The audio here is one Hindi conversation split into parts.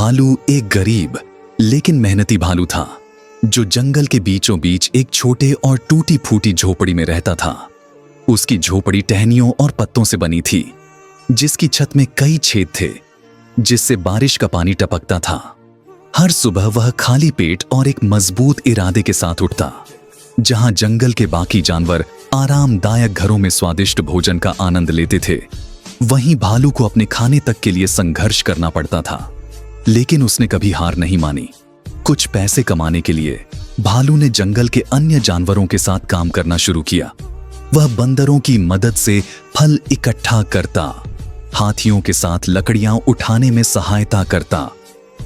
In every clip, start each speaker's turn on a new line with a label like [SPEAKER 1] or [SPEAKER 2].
[SPEAKER 1] भालू एक गरीब लेकिन मेहनती भालू था जो जंगल के बीचों बीच एक छोटे और टूटी फूटी झोपड़ी में रहता था। उसकी झोपड़ी टहनियों और पत्तों से बनी थी, जिसकी छत में कई छेद थे जिससे बारिश का पानी टपकता था। हर सुबह वह खाली पेट और एक मजबूत इरादे के साथ उठता। जहां जंगल के बाकी जानवर आरामदायक घरों में स्वादिष्ट भोजन का आनंद लेते थे, वहीं भालू को अपने खाने तक के लिए संघर्ष करना पड़ता था। लेकिन उसने कभी हार नहीं मानी। कुछ पैसे कमाने के लिए भालू ने जंगल के अन्य जानवरों के साथ काम करना शुरू किया। वह बंदरों की मदद से फल इकट्ठा करता, हाथियों के साथ लकड़ियां उठाने में सहायता करता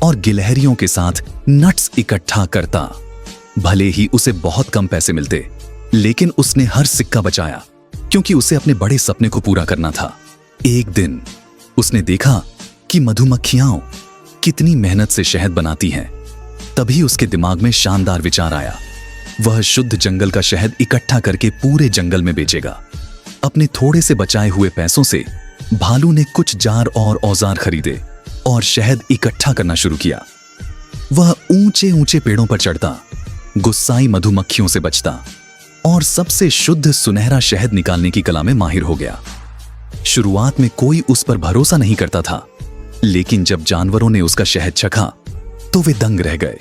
[SPEAKER 1] और गिलहरियों के साथ नट्स इकट्ठा करता। भले ही उसे बहुत कम पैसे मिलते, लेकिन उसने हर सिक्का बचाया क्योंकि उसे अपने बड़े सपने को पूरा करना था। एक दिन उसने देखा कि मधुमक्खियां कितनी मेहनत से शहद बनाती हैं। तभी उसके दिमाग में शानदार विचार आया। वह शुद्ध जंगल का शहद इकट्ठा करके पूरे जंगल में बेचेगा। अपने थोड़े से बचाए हुए पैसों से भालू ने कुछ जार और औजार खरीदे और शहद इकट्ठा करना शुरू किया। वह ऊंचे ऊंचे पेड़ों पर चढ़ता, गुस्साई मधुमक्खियों से बचता और सबसे शुद्ध सुनहरा शहद निकालने की कला में माहिर हो गया। शुरुआत में कोई उस पर भरोसा नहीं करता था, लेकिन जब जानवरों ने उसका शहद चखा तो वे दंग रह गए।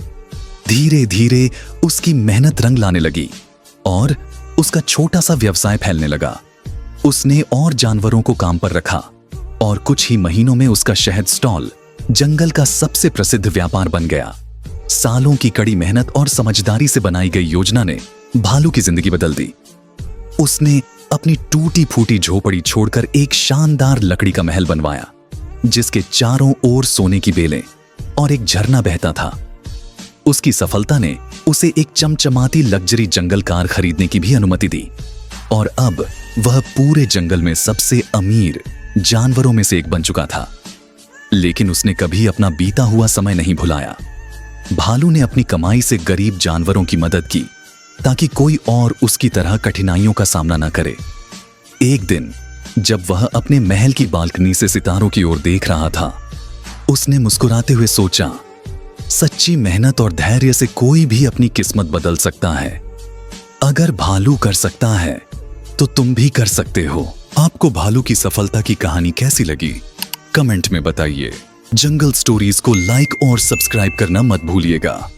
[SPEAKER 1] धीरे धीरे उसकी मेहनत रंग लाने लगी और उसका छोटा सा व्यवसाय फैलने लगा। उसने और जानवरों को काम पर रखा और कुछ ही महीनों में उसका शहद स्टॉल जंगल का सबसे प्रसिद्ध व्यापार बन गया। सालों की कड़ी मेहनत और समझदारी से बनाई गई योजना ने भालू की जिंदगी बदल दी। उसने अपनी टूटी फूटी झोपड़ी छोड़कर एक शानदार लकड़ी का महल बनवाया, जिसके चारों ओर सोने की बेलें और एक झरना बहता था। उसकी सफलता ने उसे एक चमचमाती लग्जरी जंगल कार खरीदने की भी अनुमति दी और अब वह पूरे जंगल में सबसे अमीर जानवरों में से एक बन चुका था। लेकिन उसने कभी अपना बीता हुआ समय नहीं भुलाया। भालू ने अपनी कमाई से गरीब जानवरों की मदद की ताकि कोई और उसकी तरह कठिनाइयों का सामना न करे। एक दिन जब वह अपने महल की बालकनी से सितारों की ओर देख रहा था, उसने मुस्कुराते हुए सोचा, सच्ची मेहनत और धैर्य से कोई भी अपनी किस्मत बदल सकता है। अगर भालू कर सकता है तो तुम भी कर सकते हो। आपको भालू की सफलता की कहानी कैसी लगी? कमेंट में बताइए। जंगल स्टोरीज को लाइक और सब्सक्राइब करना मत भूलिएगा।